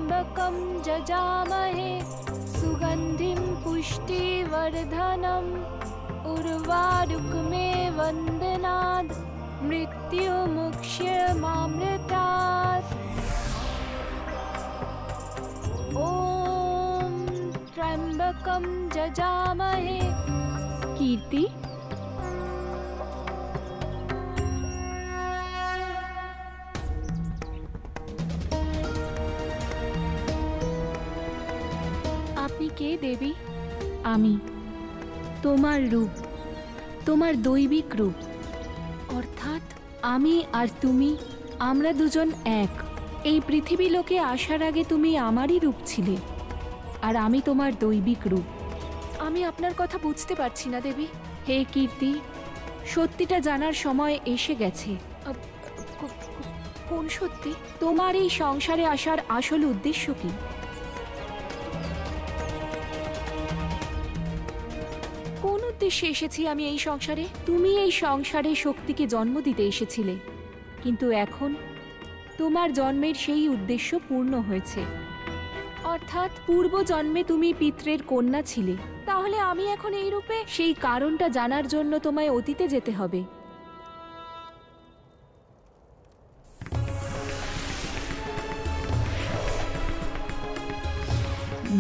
त्र्यम्बकं जजामहे सुगन्धिं पुष्टिवर्धनम् उर्वारुकमे वन्दनात् मृत्युमुक्ष्यमामृतात्। ॐ त्र्यम्बकं जजामहे। कीर्ति, আপনি কে দেবী? আমি তোমার রূপ, তোমার দৈবিক রূপ। অর্থাৎ আমি আর তুমি, আমরা দুজন এক। এই পৃথিবী লোকে আসার আগে তুমি আমারই রূপ ছিলে, আর আমি তোমার দৈবিক রূপ। আমি আপনার কথা বুঝতে পারছি না দেবী। হে কীর্তি, সত্যিটা জানার সময় এসে গেছে। কোন সত্যি? তোমার এই সংসারে আসার আসল উদ্দেশ্য কি? কোন উদ্দেশ্যে এসেছি আমি এই সংসারে? তুমি এই সংসারে শক্তিকে জন্ম দিতে এসেছিলে, কিন্তু এখন তোমার জন্মের সেই উদ্দেশ্য পূর্ণ হয়েছে। অর্থাৎ পূর্ব জন্মে তুমি পিতৃর কন্যা ছিলে। তাহলে আমি এখন এই রূপে? সেই কারণটা জানার জন্য তোমায় অতীতে যেতে হবে।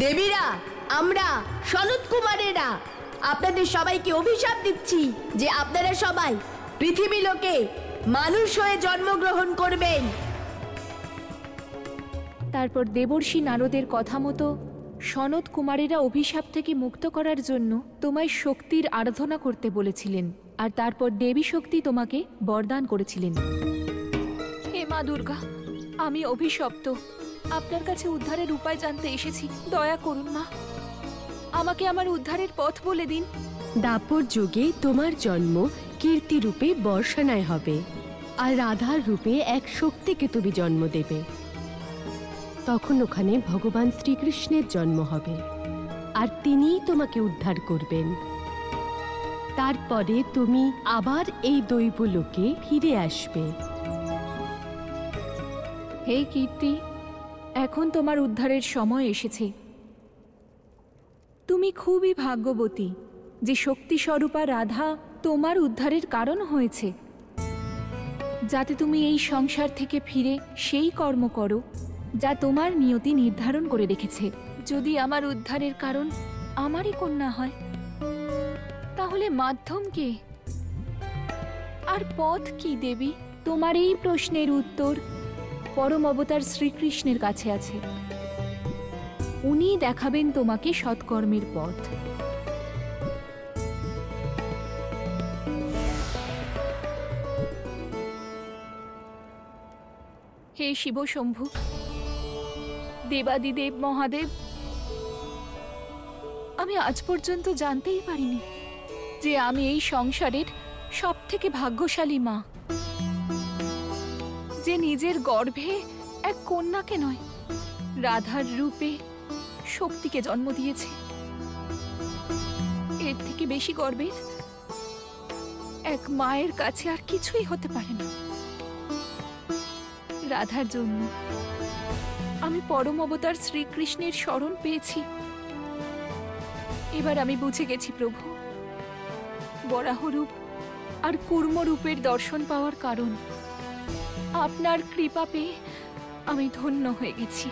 দেবীরা, আমরা সনত কুমারেরা আপনাদের সবাইকে অভিশাপ দিচ্ছি যে আপনারা সবাই পৃথিবী লোকে মানুষ হয়ে জন্মগ্রহণ করবেন। তারপর দেবর্ষি নারদের কথা মতো সনত কুমারেরা অভিশাপ থেকে মুক্ত করার জন্য তোমায় শক্তির আরাধনা করতে বলেছিলেন, আর তারপর দেবী শক্তি তোমাকে বরদান করেছিলেন। হে মা দুর্গা, আমি অভিশপ্ত। আপনার কাছে উদ্ধারের উপায় জানতে এসেছি। দয়া করুন মা, আমাকে আমার উদ্ধারের পথ বলে দিন। দাপর যুগে তোমার জন্ম কীর্তি রূপে বর্ষানায় হবে, আর রাধার রূপে এক শক্তিকে তুমি জন্ম দেবে। তখন ওখানে ভগবান শ্রীকৃষ্ণের জন্ম হবে, আর তিনিই তোমাকে উদ্ধার করবেন। তারপরে তুমি আবার এই দৈবলোকে ফিরে আসবে। হে কীর্তি, এখন তোমার উদ্ধারের সময় এসেছে। তুমি খুবই ভাগ্যবতী যে শক্তি স্বরূপা রাধা তোমার উদ্ধারের কারণ হয়েছে, যাতে তুমি এই সংসার থেকে ফিরে সেই কর্ম করো যা তোমার নিয়তি নির্ধারণ করে রেখেছে। যদি আমার উদ্ধারের কারণ আমারই কন্যা হয়, তাহলে মাধ্যম কে আর পথ কি দেবী? তোমার এই প্রশ্নের উত্তর পরম অবতার শ্রীকৃষ্ণের কাছে আছে। উনি দেখাবেন তোমাকে সৎকর্মের পথ। হে শিব শম্ভু, দেবাদিদেব মহাদেব, আমি আজ পর্যন্ত জানতেই পারিনি যে আমি এই সংসারের সব থেকে ভাগ্যশালী মা, যে নিজের গর্ভে এক কন্যাকে নয়, রাধার রূপে শক্তিকে জন্ম দিয়েছে। এর থেকে বেশি গর্বের এক মায়ের কাছে আর কিছুই হতে পারে না। রাধার জন্য আমি পরম অবতার শ্রীকৃষ্ণের শরণ পেয়েছি। এবার আমি বুঝে গেছি প্রভু, বরাহরূপ আর কূর্মরূপের দর্শন পাওয়ার কারণ আপনার কৃপা পেয়ে আমি ধন্য হয়ে গেছি।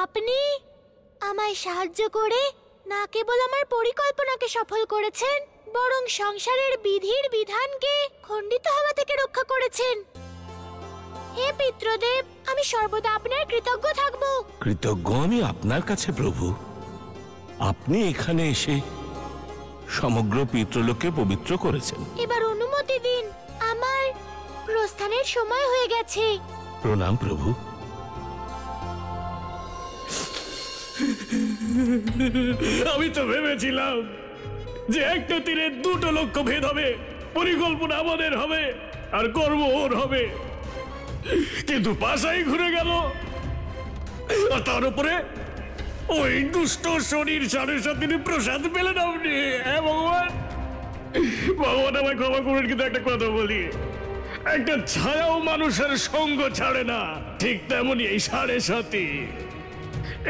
আপনি আমায় সাহায্য করে না কেবল আমার পরিকল্পনাকে সফল করেছেন, বরং সংসারের বিধির বিধানকে খণ্ডিত হওয়া থেকে রক্ষা করেছেন। হে পিতৃদেব, আমি সর্বদা আপনার কৃতজ্ঞ থাকব। কৃতজ্ঞ আমি আপনার কাছে প্রভু। আপনি এখানে এসে সমগ্র পিতৃলোকে পবিত্র করেছেন। এবার অনুমতি দিন, আমার প্রস্থানের সময় হয়ে গেছে। প্রণাম প্রভু। আমি তো ভেবেছিলাম যে একটা তীরে দুটো লক্ষ্য ভেদ হবে, পরিকল্পনা আমাদের হবে আর কর্ম ওর হবে, কিন্তু পাশাই ঘুরে গেল। আর তার উপরে ওই দুষ্ট শনির 7.5 প্রসাদ পেলেন আপনি। হ্যাঁ ভগবান, ভগবান আমায় ক্ষমা করুন, কিন্তু একটা কথা বলি, একটা ছায়াও মানুষের সঙ্গ ছাড়ে না, ঠিক তেমনি এই 7.5,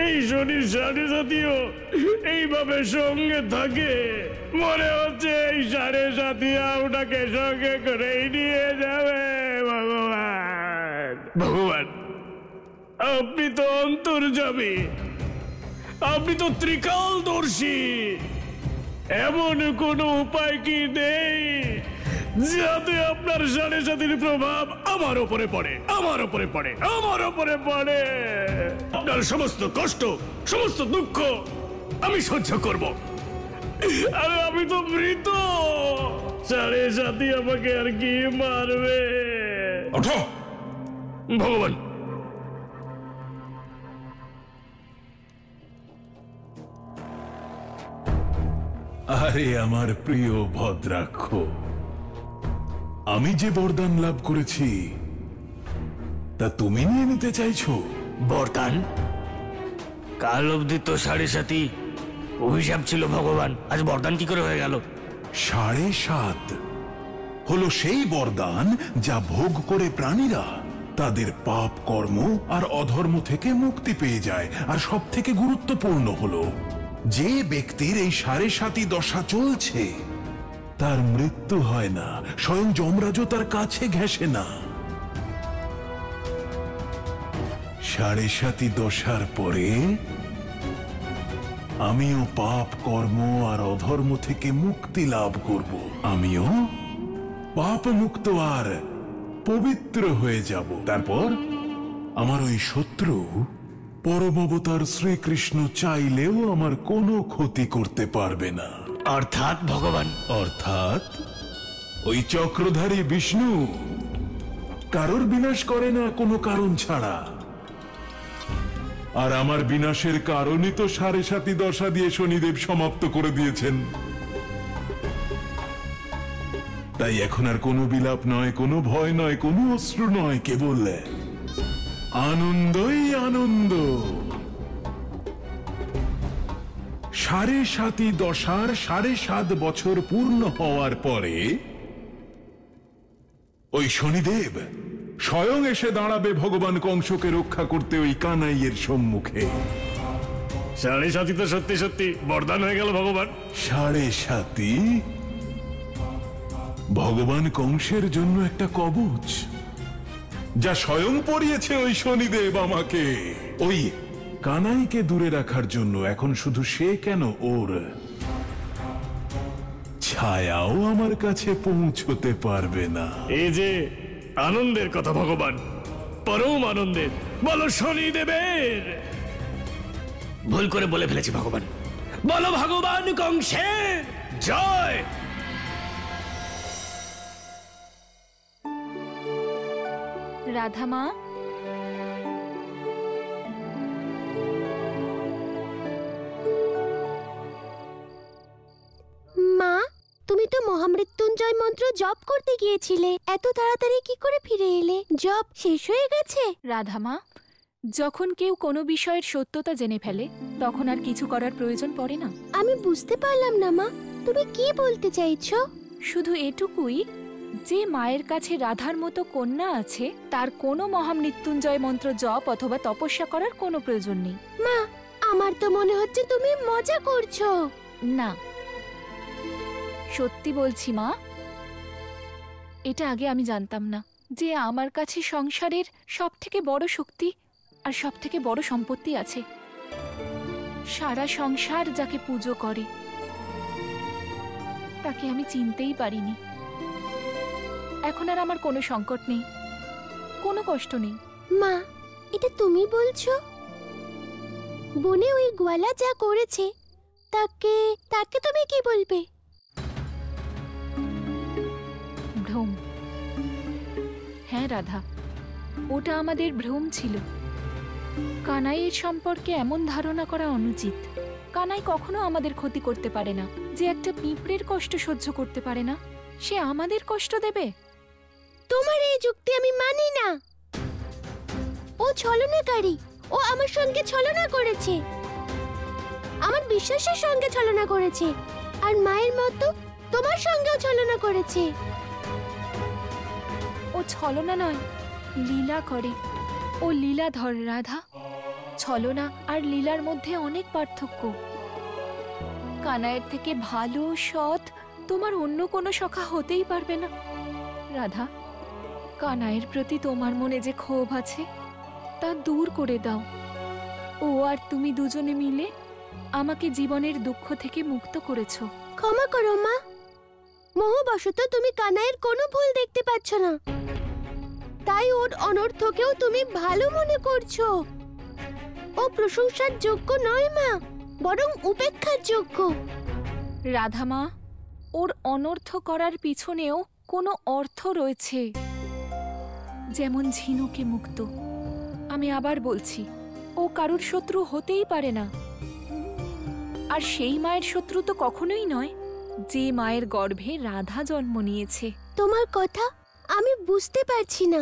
এই শনির 7.5ও এইভাবে সঙ্গে থাকে। মনে হচ্ছে এই 7.5 আপনাকে সঙ্গে করেই নিয়ে যাবে। ভগবান, ভগবান, আপনি তো অন্তর্যামী, আপনি তো ত্রিকালদর্শী। এমন কোনো উপায় কি নেই যাতে আপনার 7.5 প্রভাব আমার উপরে পড়ে, আমার উপরে পড়ে, আমার উপরে পড়ে? আপনার সমস্ত কষ্ট, সমস্ত দুঃখ আমি সহ্য করব। আরে আমি তো মৃত, 7.5 আমাকে আর কি মারবে? ওঠো ভগবান, আরে আমার প্রিয় ভদ্রাক্ষ, আমি যে বরদান লাভ করেছি তা তুমি নিয়ে নিতে চাইছো? বরদান? কাল অব্দি তো 7.5 অভিশাপ ছিল ভগবান, আজ বরদান কি করে হয়ে গেল? 7.5 হলো সেই বরদান যা ভোগ করে প্রাণীরা তাদের পাপ কর্ম আর অধর্ম থেকে মুক্তি পেয়ে যায়। আর সব থেকে গুরুত্বপূর্ণ হলো, যে ব্যক্তির এই 7.5 দশা চলছে তার মৃত্যু হয় না, স্বয়ং যমরাজও তার কাছে ঘেঁষে না। 7.5 দশার পরে আমিও পাপ কর্ম আর অধর্ম থেকে মুক্তি লাভ করব। আমিও পাপ মুক্ত আর পবিত্র হয়ে যাব। তারপর আমার ওই শত্রু পরম অবতার শ্রীকৃষ্ণ চাইলেও আমার কোনো ক্ষতি করতে পারবে না। অর্থাৎ ভগবান? অর্থাৎ ওই চক্রধারী বিষ্ণু কারোর বিনাশ করে না কোনো কারণ ছাড়া। আর আমার বিনাশের কারণই তো 7.5 দশা দিয়ে শনিদেব সমাপ্ত করে দিয়েছেন। তাই এখন আর কোনো বিলাপ নয়, কোনো ভয় নয়, কোনো অশ্রু নয়, কেবল আনন্দই আনন্দ। 7.5 দশার 7.5 বছর পূর্ণ হওয়ার পরে ওই শনিদেব স্বয়ং এসে দাঁড়াবে ভগবান কংসকে রক্ষা করতে ওই কানাইয়ের সম্মুখে। 7.5 তো সত্যি সত্যি বরদান হয়ে গেল ভগবান। 7.5 ভগবান কংসের জন্য একটা কবচ, যা স্বয়ং পরিয়েছে ওই শনিদেব আমাকে, ওই কানাইকে দূরে রাখার জন্য। এখন শুধু সে কেন, ওর ছায়াও আমার কাছে পৌঁছতে পারবে না। এই যে আনন্দের কথা ভগবান, পরম আনন্দের, বলো শনিদেবের। ভুল করে বলে ফেলেছি ভগবান, বলো ভগবান কংসের জয়। রাধা মা, মা, তুমি তো মহামৃত্যুঞ্জয় মন্ত্র জপ করতে গিয়েছিলে, এত তাড়াতাড়ি কি করে ফিরে এলে? জপ শেষ হয়ে গেছে? রাধা মা, যখন কেউ কোনো বিষয়ের সত্যতা জেনে ফেলে তখন আর কিছু করার প্রয়োজন পড়ে না। আমি বুঝতে পারলাম না মা, তুমি কি বলতে চাইছো? শুধু এটুকুই যে মায়ের কাছে রাধার মতো কন্যা আছে তার কোনো মহামৃত্যুঞ্জয় মন্ত্র জপ অথবা তপস্যা করার কোনো প্রয়োজন নেই। মা, আমার তো মনে হচ্ছে তুমি মজা করছো। না, সত্যি বলছি মা, এটা আগে আমি জানতাম না যে আমার কাছে সংসারের সব থেকে বড় শক্তি আর সব থেকে বড় সম্পত্তি আছে। সারা সংসার যাকে পুজো করে তাকে আমি চিনতেই পারিনি। এখন আর আমার কোনো সংকট নেই, কোনো কষ্ট নেই। মা, এটা তুমি বলছো? বনে ওই গোয়ালা যা করেছে তাকে তাকে তুমি কি বলবে? ভ্রম। হ্যাঁ রাধা, ওটা আমাদের ভ্রম ছিল। কানাইয়ের সম্পর্কে এমন ধারণা করা অনুচিত। কানাই কখনো আমাদের ক্ষতি করতে পারে না। যে একটা পিঁপড়ের কষ্ট সহ্য করতে পারে না, সে আমাদের কষ্ট দেবে? তোমার এই যুক্তি আমি মানি না। ও ছলনাকারী। ও আমার সঙ্গে ছলনা করেছে, আমার বিশ্বাসের সঙ্গে ছলনা করেছে, আর মায়ের মতো তোমার সঙ্গেও ছলনা করেছে। ও ছলনা নয়, লীলা করে। ও লীলাধর রাধা। ছলনা আর লীলার মধ্যে অনেক পার্থক্য। কানাইয়ের থেকে ভালো, সৎ তোমার অন্য কোনো সখা হতেই পারবে না। রাধা, কানাইয়ের প্রতি তোমার মনে যে ক্ষোভ আছে তা দূর করে দাও। ও আর তুমি দুজনে মিলে আমাকে জীবনের দুঃখ থেকে মুক্ত করেছো। ক্ষমা করো মা, মোহবশত তুমি কানাইয়ের কোনো ভুল দেখতে পাচ্ছ না, তাই ওর অনর্থকেও তুমি ভালো মনে করছো। ও প্রশংসার যোগ্য নয় মা, বরং উপেক্ষার যোগ্য। রাধা মা, ওর অনর্থ করার পিছনেও কোনো অর্থ রয়েছে, যেমন ঝিনুকে মুক্ত। আমি আবার বলছি, ও কারুর শত্রু হতেই পারে না। আর সেই মায়ের শত্রু তো কখনোই নয় যে মায়ের গর্ভে রাধা জন্ম নিয়েছে। তোমার কথা আমি বুঝতে পারছি না।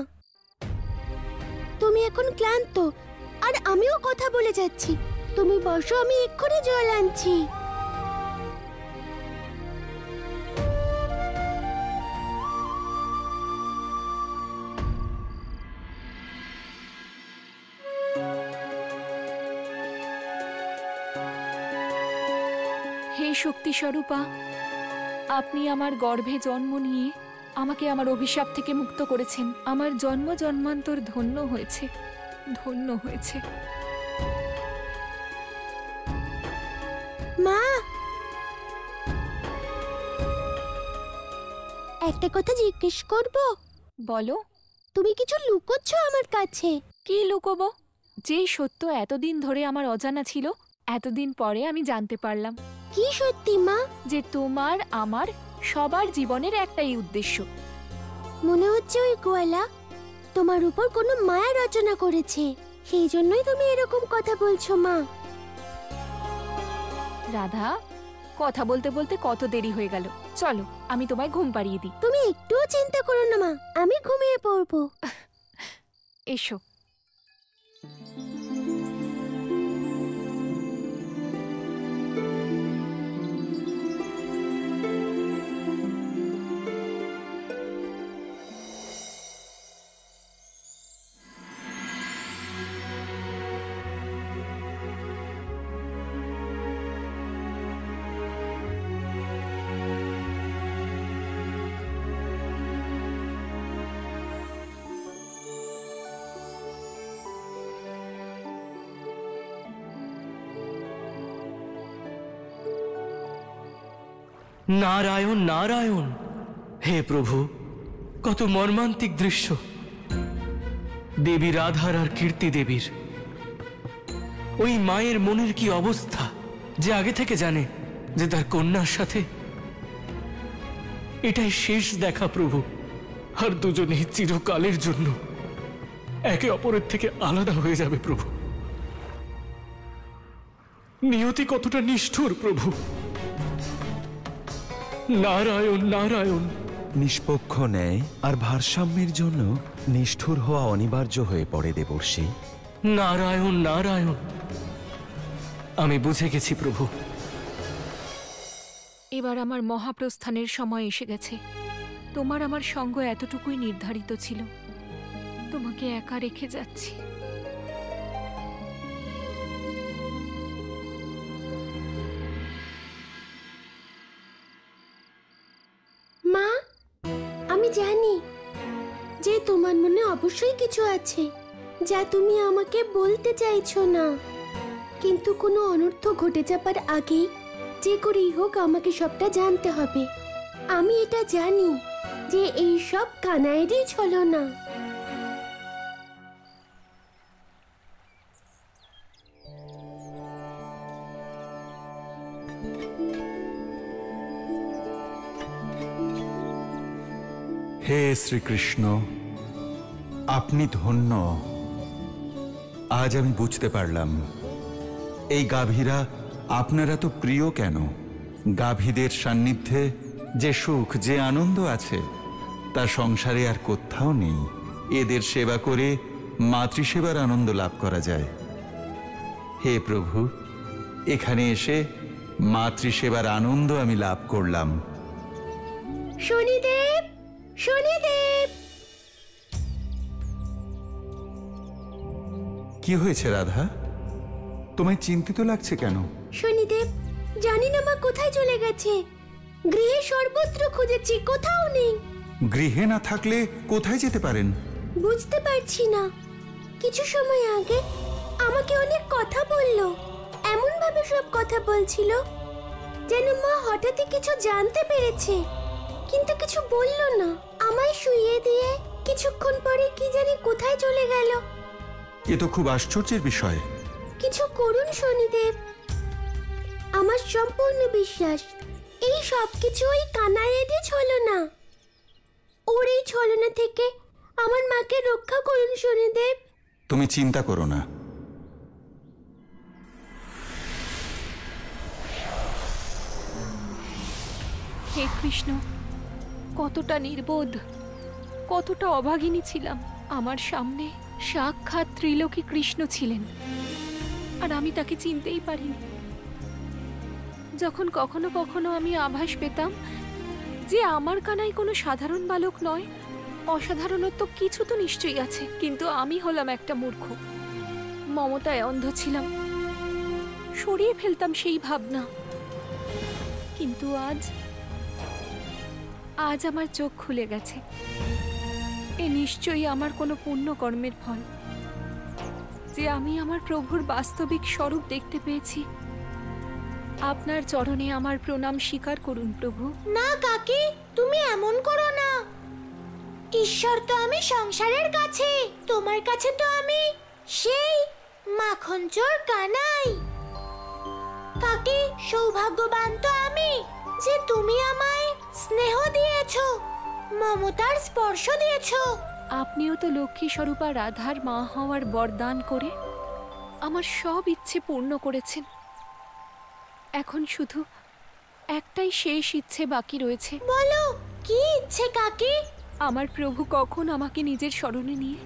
তুমি এখন ক্লান্ত, আর আমিও কথা বলে যাচ্ছি। তুমি বসো, আমি এক্ষুনি জল আনছি। হে শক্তি স্বরূপা, আপনি আমার গর্ভে জন্ম নিয়ে আমাকে আমার অভিশাপ থেকে মুক্ত করেছেন। আমার জন্ম জন্মান্তর ধন্য হয়েছে, ধন্য হয়েছে। মা, একটা কথা জিজ্ঞেস করব? বলো। তুমি কিছু লুকোচ্ছ আমার কাছে। কি লুকোবো? যেই সত্য এতদিন ধরে আমার অজানা ছিল, এতদিন পরে আমি জানতে পারলাম। কি সত্যি মা? যে তোমার আমার সবার জীবনের একটাই উদ্দেশ্য। মনে হচ্ছে ওই গোয়ালা তোমার উপর কোনো মায়া রচনা করেছে, সেই জন্যই তুমি এরকম কথা বলছো মা। রাধা, কথা বলতে বলতে কত দেরি হয়ে গেল। চলো, আমি তোমায় ঘুম পাড়িয়ে দিই। তুমি একটুও চিন্তা করো না মা, আমি ঘুমিয়ে পড়বো। এসো। নারায়ণ নারায়ণ। হে প্রভু, কত মর্মান্তিক দৃশ্য। দেবী রাধার আর কীর্তি দেবীর, ওই মায়ের মনের কি অবস্থা, যে আগে থেকে জানে যে তার কন্যার সাথে এটাই শেষ দেখা প্রভু। আর দুজনেই চিরকালের জন্য একে অপরের থেকে আলাদা হয়ে যাবে প্রভু। নিয়তি কতটা নিষ্ঠুর প্রভু। নারায়ণ নারায়ণ। নিষ্পক্ষ ন্যায় আর ভারসাম্যের জন্য নিষ্ঠুর হওয়া অনিবার্য হয়ে পড়ে দেবর্ষি। নারায়ণ নারায়ণ। আমি বুঝে গেছি প্রভু। এবার আমার মহাপ্রস্থানের সময় এসে গেছে। তোমার আমার সঙ্গ এতটুকুই নির্ধারিত ছিল। তোমাকে একা রেখে যাচ্ছি। মা, আমি জানি যে তোমার মনে অবশ্যই কিছু আছে যা তুমি আমাকে বলতে চাইছো না, কিন্তু কোনো অনর্থ ঘটে যাবার আগেই যে করেই হোক আমাকে সবটা জানতে হবে। আমি এটা জানি যে এই সব কানাইয়েরই ছলনা। হে শ্রীকৃষ্ণ, আপনি ধন্য। আজ আমি বুঝতে পারলাম এই গাভীরা আপনারা তো প্রিয় কেন। গাভীদের সান্নিধ্যে যে সুখ, যে আনন্দ আছে তা সংসারে আর কোথাও নেই। এদের সেবা করে মাতৃসেবার আনন্দ লাভ করা যায়। হে প্রভু, এখানে এসে মাতৃসেবার আনন্দ আমি লাভ করলাম। শনিদেব, শনিদেব! কি হয়েছে রাধা? তোমায় চিন্তিত লাগছে কেন? শনিদেব, জানি না মা কোথায় চলে গেছে। গৃহে সর্বত্র খুঁজেছি, কোথাও নেই। গৃহে না থাকলে কোথায় যেতে পারেন? বুঝতে পারছি না। কিছু সময় আগে আমাকে অনেক কথা বলল, এমন ভাবে সব কথা বলছিল যেন মা হঠাৎই কিছু জানতে পেরেছে, কিন্তু কিছু বলল না। আমায় শুইয়ে দিয়ে কিছুক্ষণ পরে কি জানি কোথায় চলে গেল। এ তো খুব আশ্চর্যের বিষয়। কিছু করুন শনিদেব। আমার সম্পূর্ণ বিশ্বাস এই সব কিছু ওই কানাইয়েরই ছলনা। ওর এই ছলনা থেকে আমার মাকে রক্ষা করুন শনিদেব। তুমি চিন্তা করো না। হে কৃষ্ণ, কতটা নির্বোধ, কতটা অভাগিনী ছিলাম। আমার সামনে সাক্ষাৎ ত্রিলোকী কৃষ্ণ ছিলেন, আর আমি তাকে চিনতেই পারিনি। যখন কখনো কখনো আমি আভাস পেতাম যে আমার কানাই কোনো সাধারণ বালক নয়, অসাধারণত্ব কিছু তো নিশ্চয়ই আছে, কিন্তু আমি হলাম একটা মূর্খ। মমতায় অন্ধ ছিলাম, সরিয়ে ফেলতাম সেই ভাবনা। কিন্তু আজ আমার চোখ খুলে গেছে। এ নিশ্চয়ই আমার কোনো পুণ্যকর্মের ফল যে আমি আমার প্রভুর বাস্তবিক স্বরূপ দেখতে পেয়েছি। আপনার চরণে আমার প্রণাম স্বীকার করুন প্রভু। না কাকি, তুমি এমন করো না। ঈশ্বর তো আমি সংসারের কাছে, তোমার কাছে তো আমি সেই মাখন চোর কানাই। কাকি, সৌভাগ্যবান তো আমি যে তুমি আমায় স্নেহ দিয়েছো, মমতার স্পর্শ দিয়েছো। আপনিও তো লক্ষ্মী স্বরূপা রাধার মা হওয়ার বরদান করে আমার সব ইচ্ছে পূর্ণ করেছেন। এখন শুধু একটাই শেষ ইচ্ছে বাকি রয়েছে। বলো, কি ইচ্ছে কাকি? আমার প্রভু কখন আমাকে নিজের শরণে নিয়ে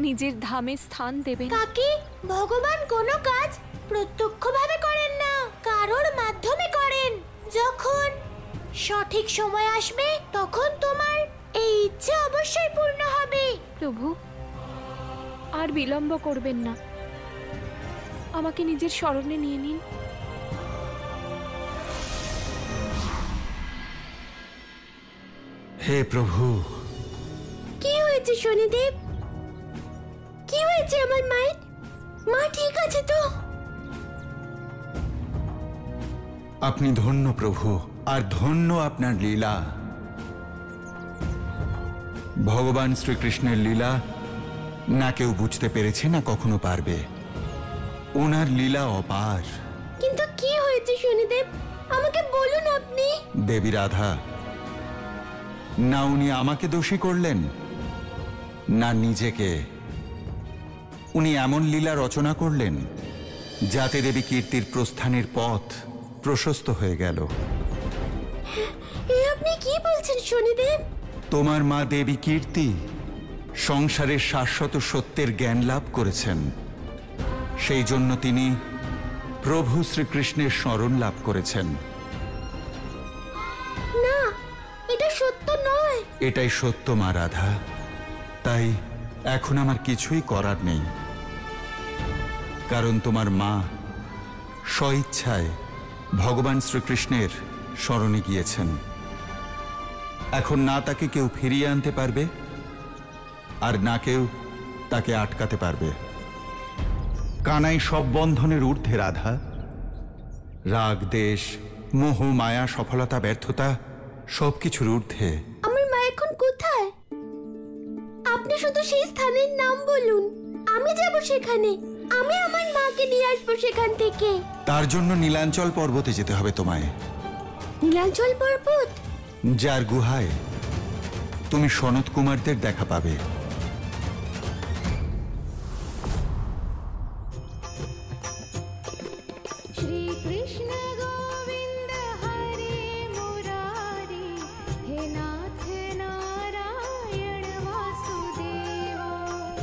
নিজের ধামে স্থান দেবেন। কাকি, ভগবান কোনো কাজ প্রত্যক্ষভাবে করেন না, কারোর মাধ্যমে করেন। যখন সঠিক সময় আসবে তখন তোমার এই ইচ্ছে অবশ্যই পূর্ণ হবে। প্রভু, আর বিলম্ব করবেন না, আমাকে নিজের শরণে নিয়ে নিন। হে প্রভু। কি হয়েছে শনিদেব? কি হয়েছে আমার মায়ের? মা ঠিক আছে তো? আপনি ধন্য প্রভু, আর ধন্য আপনার লীলা। ভগবান শ্রীকৃষ্ণের লীলা না কেউ বুঝতে পেরেছে, না কখনো পারবে। ওনার লীলা অপার। কিন্তু কি হয়েছে শনিদেব, আমাকে বলুন আপনি। দেবী রাধা, না উনি আমাকে দোষী করলেন, না নিজেকে। উনি এমন লীলা রচনা করলেন যাতে দেবী কীর্তির প্রস্থানের পথ প্রশস্ত হয়ে গেল। আপনি কি বলছেন শনিদেব? তোমার মা দেবী কীর্তি সংসারের শাশ্বত সত্যের জ্ঞান লাভ করেছেন। সেই জন্য তিনি প্রভু শ্রীকৃষ্ণের শরণ লাভ করেছেন। না, এটা সত্য নয়। এটাই সত্য মা রাধা। তাই এখন আমার কিছুই করার নেই, কারণ তোমার মা স্বইচ্ছায় ভগবান শ্রীকৃষ্ণের শরণে গিয়েছেন। এখন না তাকে কেউ ফিরিয়ে আনতে পারবে, আর না কেউ তাকে আটকাতে পারবে। কানাই সব বন্ধনের ঊর্ধ্বে রাধা। রাগ, দেশ, মোহ, মায়া, সফলতা, ব্যর্থতা সবকিছুর ঊর্ধ্বে। আমার মা এখন কোথায়? আপনি শুধু সেই স্থানের নাম বলুন, আমি যাব সেখানে। আমি আমার মাকে নিয়ে আসবো সেখান থেকে। তার জন্য নীলাঞ্চল পর্বতে যেতে হবে তোমায়। নীলাঞ্চল পর্বত? যার গুহায় তুমি সনত কুমারদের দেখা পাবে।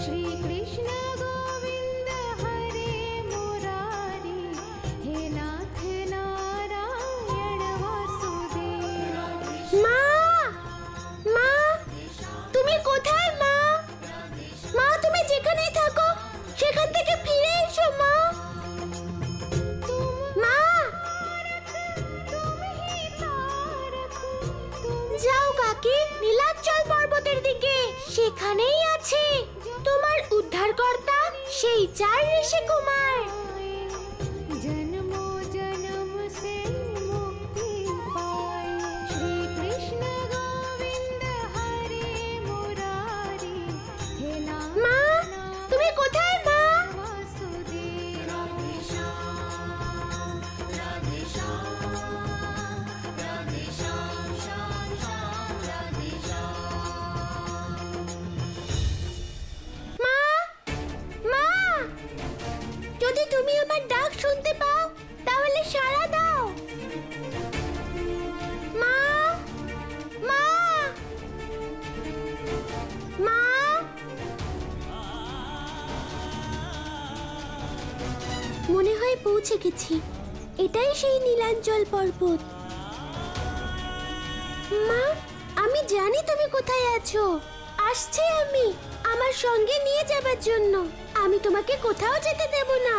श्री कृष्ण गोविंद हरे मुरारी हे नाथ नारायण वासुदेव। মা মা তুমি কোথায় মা? মা তুমি যেখানেই থাকো সেখান থেকে ফিরে এসো মা। মা যাও কাকি, নীলাচল পর্বতের দিকে, সেখানেই আছে তোমার উদ্ধারকর্তা সেই 4 ঋষি কুমার। জন্ম জন্ম সে মুক্তি পাই শ্রী কৃষ্ণ গোবিন্দ হরে মুরারি হে নাম। মা তুমি কোথায় মা? বাসুদেব রাধে শ্যাম রাধে শ্যাম রাধে শ্যাম শ্যাম শ্যাম রাধে শ্যাম। মা মা যদি তুমি আমার ডাক শুনতে পাও তাহলে সাড়া দাও। মা মা মা মনে হয় পৌঁছে গেছি, এটাই সেই নীলাঞ্চল পর্বত। মা আমি জানি তুমি কোথায় আছো, আসছি আমি আমার সঙ্গে নিয়ে যাবার জন্য। আমি তোমাকে কোথাও যেতে দেব না।